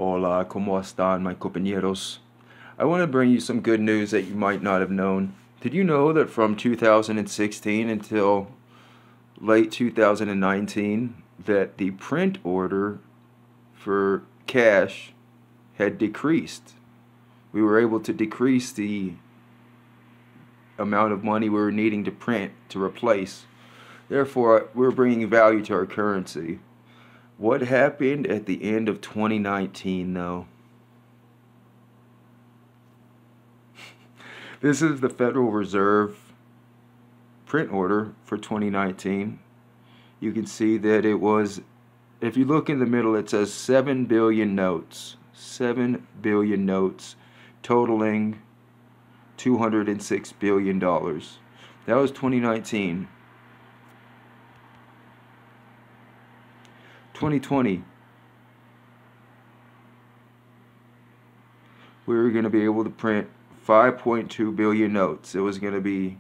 Hola, ¿cómo están, my compañeros? I want to bring you some good news that you might not have known. Did you know that from 2016 until late 2019 that the print order for cash had decreased? We were able to decrease the amount of money we were needing to print to replace. Therefore, we're bringing value to our currency. What happened at the end of 2019, though? This is the Federal Reserve print order for 2019. You can see that it was, if you look in the middle, it says 7 billion notes. 7 billion notes, totaling $206 billion. That was 2019. 2020, we were going to be able to print 5.2 billion notes. It was going to be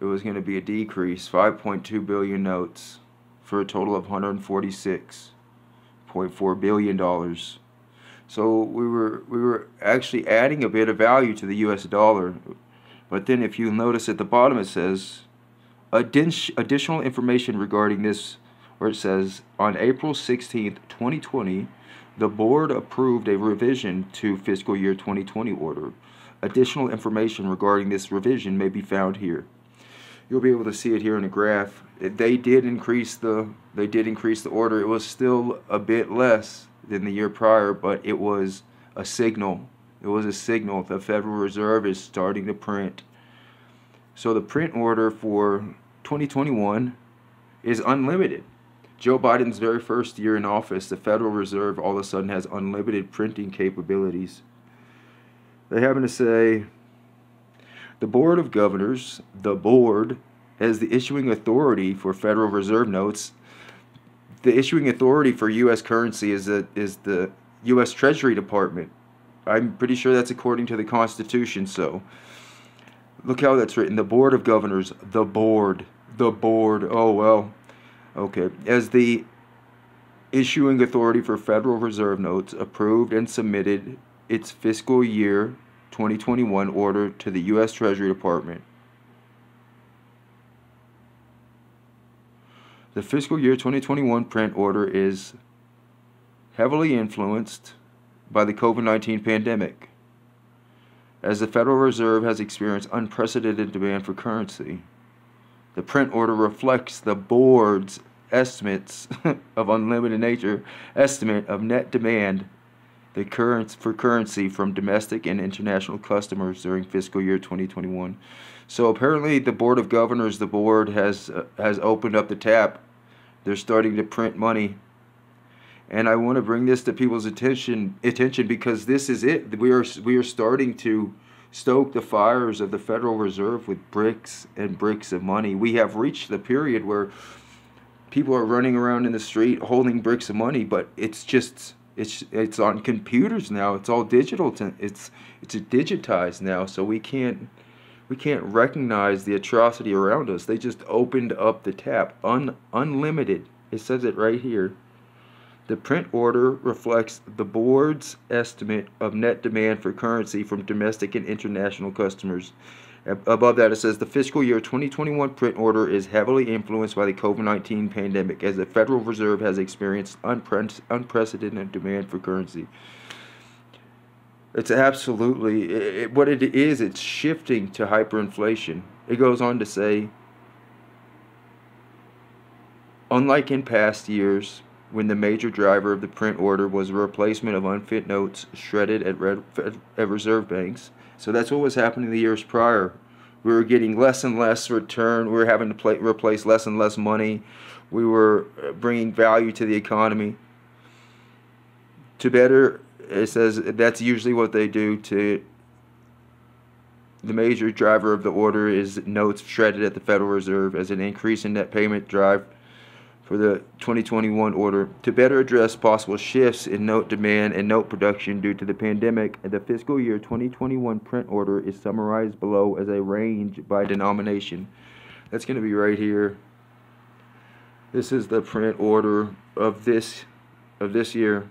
a decrease, 5.2 billion notes, for a total of $146.4 billion. So we were actually adding a bit of value to the US dollar. But then if you notice at the bottom it says additional information regarding this, where it says on April 16th, 2020, the board approved a revision to fiscal year 2020 order. Additional information regarding this revision may be found here. You'll be able to see it here in the graph. They did increase the order. It was still a bit less than the year prior, but it was a signal. It was a signal. The Federal Reserve is starting to print. So the print order for 2021 is unlimited. Joe Biden's very first year in office, the Federal Reserve all of a sudden has unlimited printing capabilities. They happen to say, the Board of Governors, the board, as the issuing authority for Federal Reserve notes. The issuing authority for U.S. currency is the U.S. Treasury Department. I'm pretty sure that's according to the Constitution, so look how that's written. The Board of Governors, the board, oh well. Okay, as the issuing authority for Federal Reserve notes, approved and submitted its fiscal year 2021 order to the U.S. Treasury Department. The fiscal year 2021 print order is heavily influenced by the COVID-19 pandemic, as the Federal Reserve has experienced unprecedented demand for currency. The print order reflects the board's estimates of unlimited nature, estimate of net demand for currency from domestic and international customers during fiscal year 2021. So apparently the Board of Governors, the board has opened up the tap. They're starting to print money. And I want to bring this to people's attention because this is it. We are starting to stoke the fires of the Federal Reserve with bricks and bricks of money. We have reached the period where people are running around in the street holding bricks of money, but it's on computers now. It's all digital. It's digitized now, so we can't recognize the atrocity around us. They just opened up the tap, unlimited. It says it right here. The print order reflects the board's estimate of net demand for currency from domestic and international customers. Above that, it says the fiscal year 2021 print order is heavily influenced by the COVID-19 pandemic, as the Federal Reserve has experienced unprecedented demand for currency. It's absolutely, what it is, it's shifting to hyperinflation. It goes on to say, unlike in past years, when the major driver of the print order was a replacement of unfit notes shredded at reserve banks. So that's what was happening the years prior. We were getting less and less return. We were having to replace less and less money. We were bringing value to the economy. It says that's usually what they do to the major driver of the order is notes shredded at the Federal Reserve as an increase in net payment drive for the 2021 order. To better address possible shifts in note demand and note production due to the pandemic, the fiscal year 2021 print order is summarized below as a range by denomination. That's going to be right here. This is the print order of this year.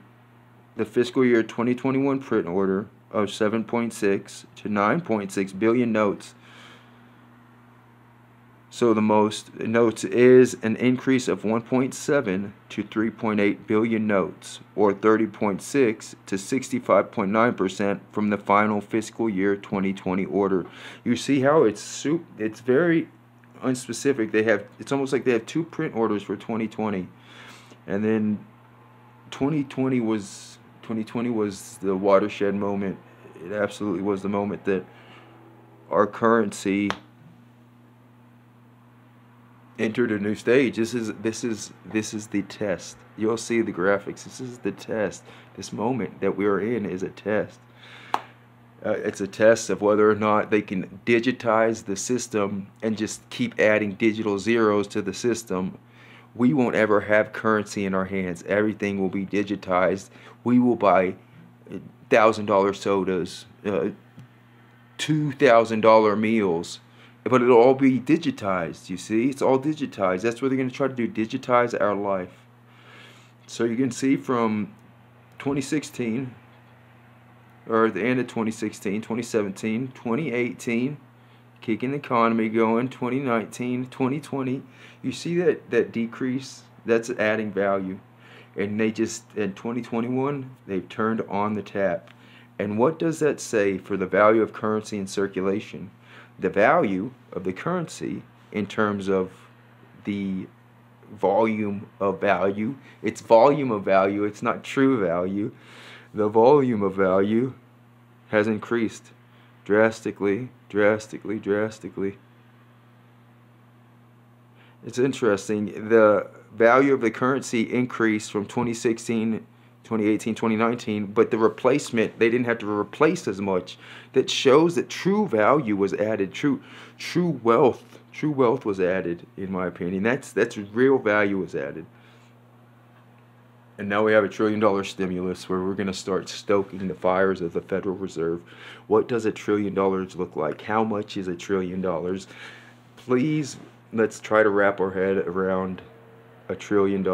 the fiscal year 2021 print order of 7.6 to 9.6 billion notes. So the most notes is an increase of 1.7 to 3.8 billion notes, or 30.6 to 65.9% from the final fiscal year 2020 order. You see how it's very unspecific. It's almost like they have two print orders for 2020, and then 2020 was the watershed moment. It absolutely was the moment that our currency entered a new stage. This is the test. You'll see the graphics. This is the test. This moment that we are in is a test. It's a test of whether or not they can digitize the system and just keep adding digital zeros to the system. We won't ever have currency in our hands. Everything will be digitized. We will buy $1,000 sodas, $2,000 meals, but it'll all be digitized. You see, it's all digitized. That's what they're going to try to do, digitize our life. So you can see from 2016, or at the end of 2016, 2017, 2018, keeping the economy going, 2019, 2020, you see that decrease. That's adding value. And they just, in 2021, they've turned on the tap. And what does that say for the value of currency in circulation? The value of the currency in terms of the volume of value. It's volume of value, it's not true value. The volume of value has increased drastically. It's interesting. The value of the currency increased from 2016, 2018, 2019, but the replacement, they didn't have to replace as much. That shows that true value was added. True wealth was added, in my opinion. That's real value was added. And now we have $1 trillion stimulus where we're going to start stoking the fires of the Federal Reserve. What does $1 trillion look like? How much is $1 trillion? Please, let's try to wrap our head around $1 trillion.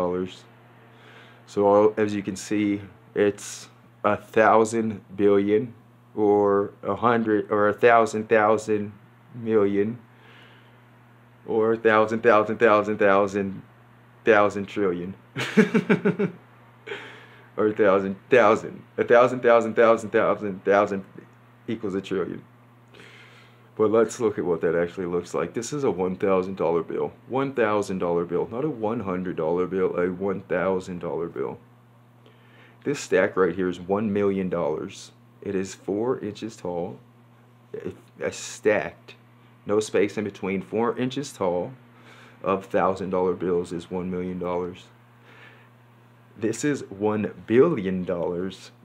So as you can see, it's 1,000 billion, or 100, or 1,000 million, or 1,000 trillion. Or 1,000 equals $1 trillion. But let's look at what that actually looks like. This is a $1,000 bill. $1,000 bill, not a $100 bill, a $1,000 bill. This stack right here is $1 million. It is 4 inches tall, stacked, no space in between. 4 inches tall of $1,000 bills is $1 million. This is $1 billion.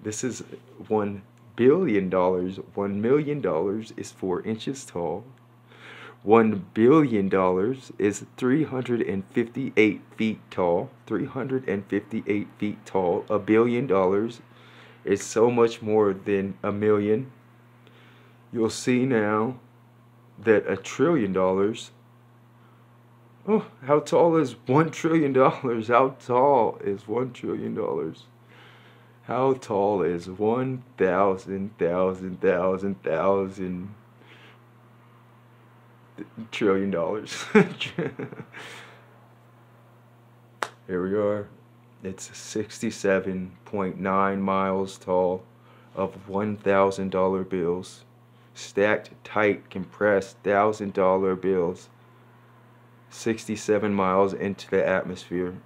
This is $1 billion. $1 million is 4 inches tall. $1 billion is 358 feet tall. 358 feet tall. $1 billion is so much more than a million. You'll see now that $1 trillion. Oh, how tall is $1 trillion? How tall is $1 trillion? How tall is 1,000 trillion dollars? Here we are. It's 67.9 miles tall of $1,000 bills. Stacked, tight, compressed $1,000 bills. 67 miles into the atmosphere.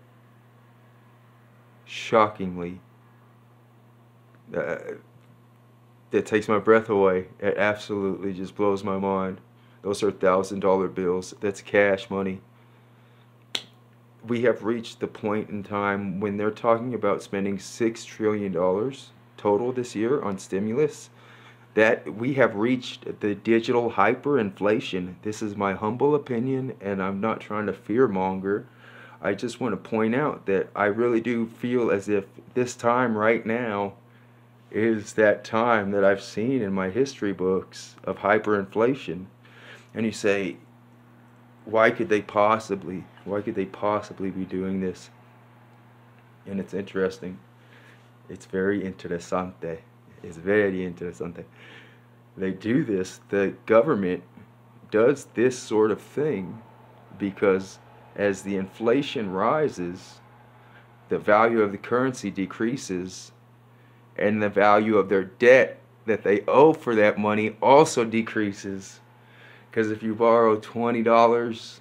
Shockingly. That takes my breath away. It absolutely just blows my mind. Those are $1,000 bills. That's cash money. We have reached the point in time when they're talking about spending $6 trillion total this year on stimulus, that we have reached the digital hyperinflation. This is my humble opinion, and I'm not trying to fearmonger. I just want to point out that I really do feel as if this time right now is that time that I've seen in my history books of hyperinflation. And you say, why could they possibly be doing this? And it's interesting. It's very interesante. It's very interesante. They do this, the government does this sort of thing because as the inflation rises, the value of the currency decreases, and the value of their debt that they owe for that money also decreases. Because if you borrow $20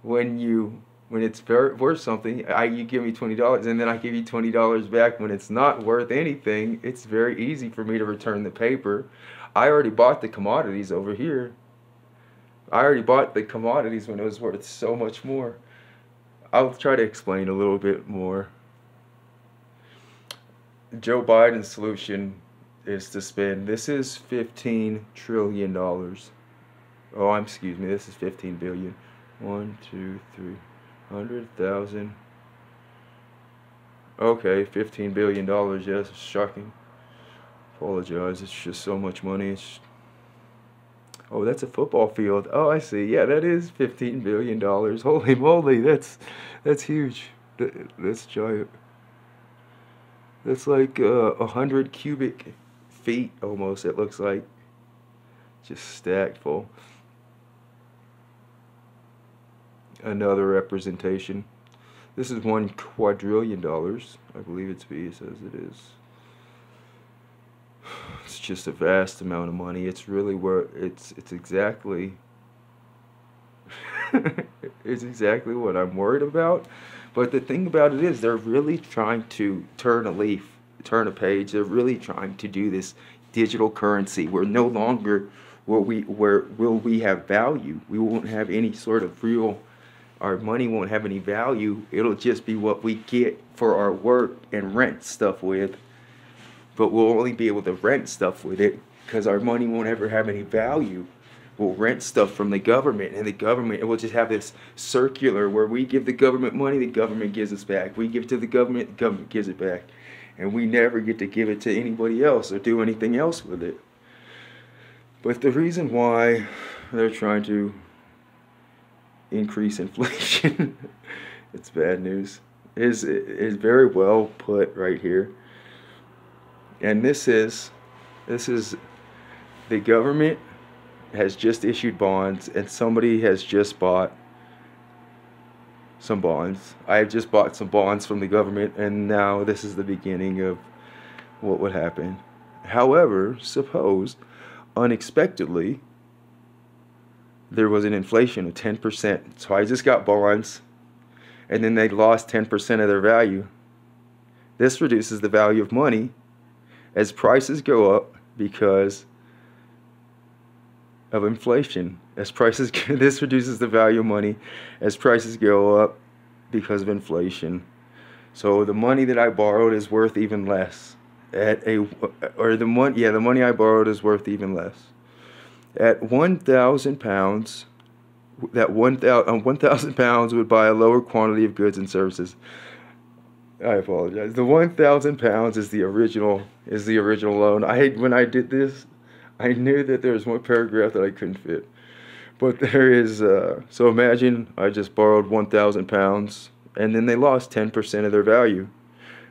when it's worth something, you give me $20 and then I give you $20 back when it's not worth anything, it's very easy for me to return the paper. I already bought the commodities over here. I already bought the commodities when it was worth so much more. I'll try to explain a little bit more. Joe Biden's solution is to spend, this is $15 trillion. Oh, excuse me, this is 15 billion. 1, 2, 3, 100,000. Okay, $15 billion, yes, it's shocking. Apologize, it's just so much money. Oh, that's a football field. Oh, I see. Yeah, that is $15 billion. Holy moly, that's huge. That's giant. That's like 100 cubic feet almost, it looks like. Just stacked full. Another representation. This is $1 quadrillion. I believe it's B, it says it is. It's just a vast amount of money. It's really where it's exactly it's exactly what I'm worried about. But the thing about it is they're really trying to turn a leaf, turn a page. They're really trying to do this digital currency where no longer will we have value. We won't have any sort of real, our money won't have any value. It'll just be what we get for our work and rent stuff with. But we'll only be able to rent stuff with it because our money won't ever have any value. We'll rent stuff from the government, and the government, will just have this circular where we give the government money, the government gives us back. We give it to the government gives it back. And we never get to give it to anybody else or do anything else with it. But the reason why they're trying to increase inflation, it's bad news, is very well put right here. And this is the government has just issued bonds, and somebody has just bought some bonds. I have just bought some bonds from the government, and now this is the beginning of what would happen. However, suppose unexpectedly there was an inflation of 10%. So I just got bonds, and then they lost 10% of their value. This reduces the value of money as prices go up because of inflation. As prices, this reduces the value of money as prices go up because of inflation. So the money that I borrowed is worth even less. The money I borrowed is worth even less. At 1,000 pounds, that 1,000 pounds would buy a lower quantity of goods and services. I apologize. The 1,000 pounds is the original loan. When I did this, I knew that there was one paragraph that I couldn't fit. But there is, so imagine I just borrowed 1,000 pounds and then they lost 10% of their value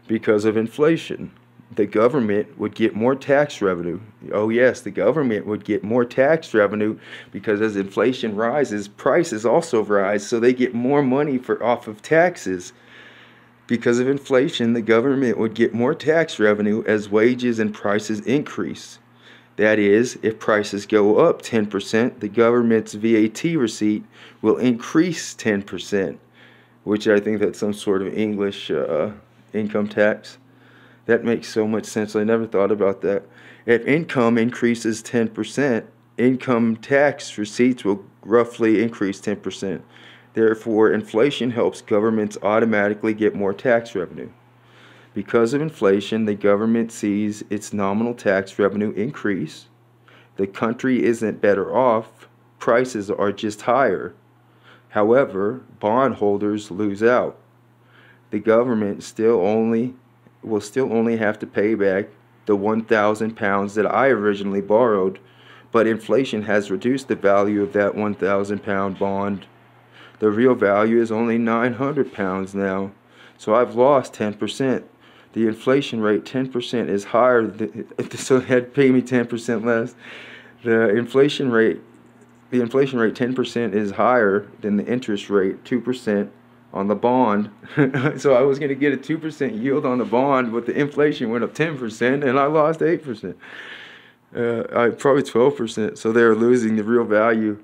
because of inflation. The government would get more tax revenue. Oh yes, the government would get more tax revenue because as inflation rises, prices also rise, so they get more money off of taxes. Because of inflation, the government would get more tax revenue as wages and prices increase. That is, if prices go up 10%, the government's VAT receipt will increase 10%, which I think that's some sort of English income tax. That makes so much sense. I never thought about that. If income increases 10%, income tax receipts will roughly increase 10%. Therefore, inflation helps governments automatically get more tax revenue. Because of inflation, the government sees its nominal tax revenue increase. The country isn't better off. Prices are just higher. However, bondholders lose out. The government will still only have to pay back the 1,000 pounds that I originally borrowed, but inflation has reduced the value of that 1,000 pound bond. The real value is only 900 pounds now, so I've lost 10%. The inflation rate 10% is higher, so they had to pay me 10% less. The inflation rate 10% is higher than the interest rate 2% on the bond. So I was going to get a 2% yield on the bond, but the inflation went up 10% and I lost 8%. Probably 12%. So they're losing the real value.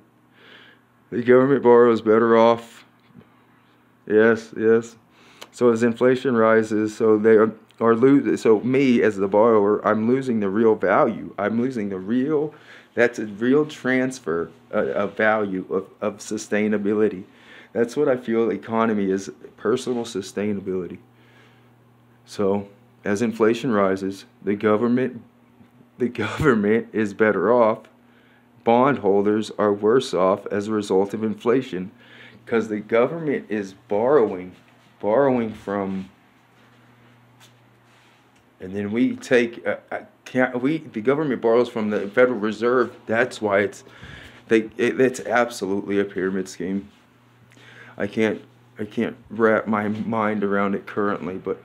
The government borrows better off. Yes, yes. So as inflation rises, so they are losing. So me as the borrower, I'm losing the real value. I'm losing the real. That's a real transfer of value of sustainability. That's what I feel economy is, personal sustainability. So as inflation rises, the government is better off. Bondholders are worse off as a result of inflation, because the government is borrowing from, and then we take the government borrows from the Federal Reserve. That's why it's absolutely a pyramid scheme. I can't wrap my mind around it currently, but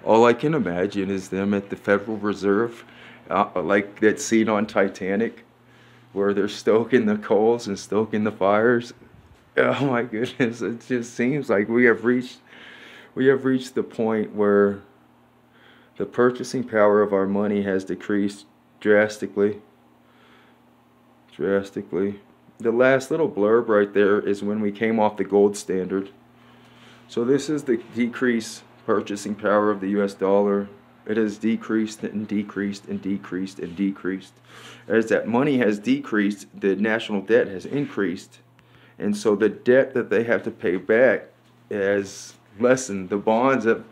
all I can imagine is them at the Federal Reserve, like that scene on Titanic, where they're stoking the coals and stoking the fires. Oh my goodness, it just seems like we have reached the point where the purchasing power of our money has decreased drastically. The last little blurb right there is when we came off the gold standard. So this is the decreased purchasing power of the US dollar. It has decreased and decreased and decreased and decreased. As that money has decreased, the national debt has increased. And so the debt that they have to pay back has lessened. The bonds have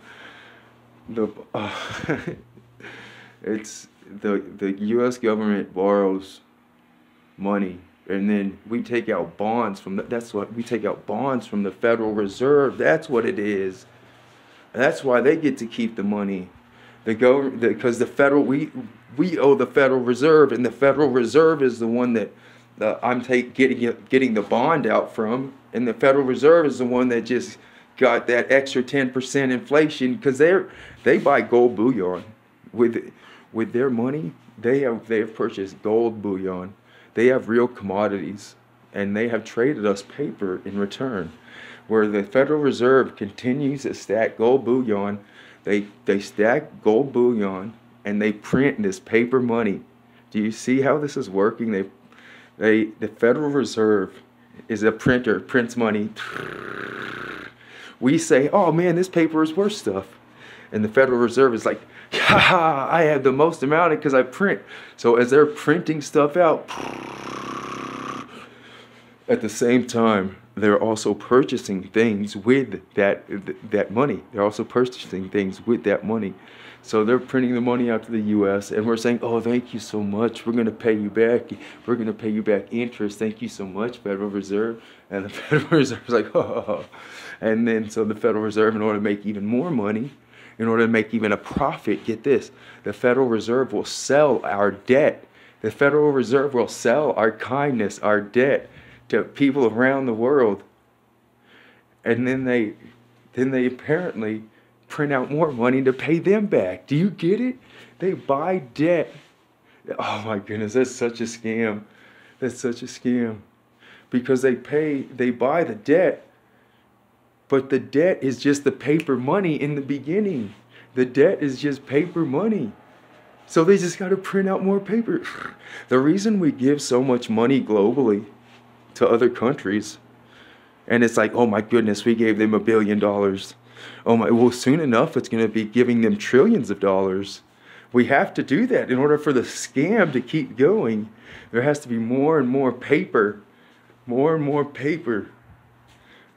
it's the US government borrows money, and then we take out bonds from we take out bonds from the Federal Reserve. That's what it is. That's why they get to keep the money. The government, because we owe the Federal Reserve, and the Federal Reserve is the one that I'm getting the bond out from, and the Federal Reserve is the one that just got that extra 10% inflation, because they buy gold bullion with their money. They have purchased gold bullion. They have real commodities, and they have traded us paper in return. Where the Federal Reserve continues to stack gold bullion, they stack gold bullion and they print this paper money. Do you see how this is working? The Federal Reserve is a printer, prints money. We say, oh man, this paper is worth stuff. And the Federal Reserve is like, ha, I have the most amount because I print. So as they're printing stuff out, at the same time, they're also purchasing things with that money. They're also purchasing things with that money. So they're printing the money out to the U.S. and we're saying, oh, thank you so much. We're going to pay you back. We're going to pay you back interest. Thank you so much, Federal Reserve. And the Federal Reserve is like, oh. And then so the Federal Reserve, in order to make even more money, in order to make even a profit, get this, the Federal Reserve will sell our debt. The Federal Reserve will sell our kindness, our debt, to people around the world. And then they apparently print out more money to pay them back. Do you get it? They buy debt. Oh my goodness, that's such a scam. That's such a scam. Because they buy the debt, but the debt is just the paper money in the beginning. The debt is just paper money. So they just got to print out more paper. The reason we give so much money globally to other countries, and it's like, oh my goodness, we gave them $1 billion. Oh my, well, soon enough, it's going to be giving them trillions of dollars. We have to do that in order for the scam to keep going. There has to be more and more paper. More and more paper.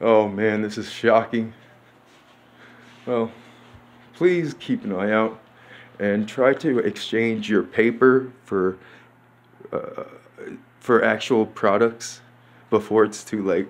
Oh man, this is shocking. Well, please keep an eye out and try to exchange your paper for actual products before it's too late.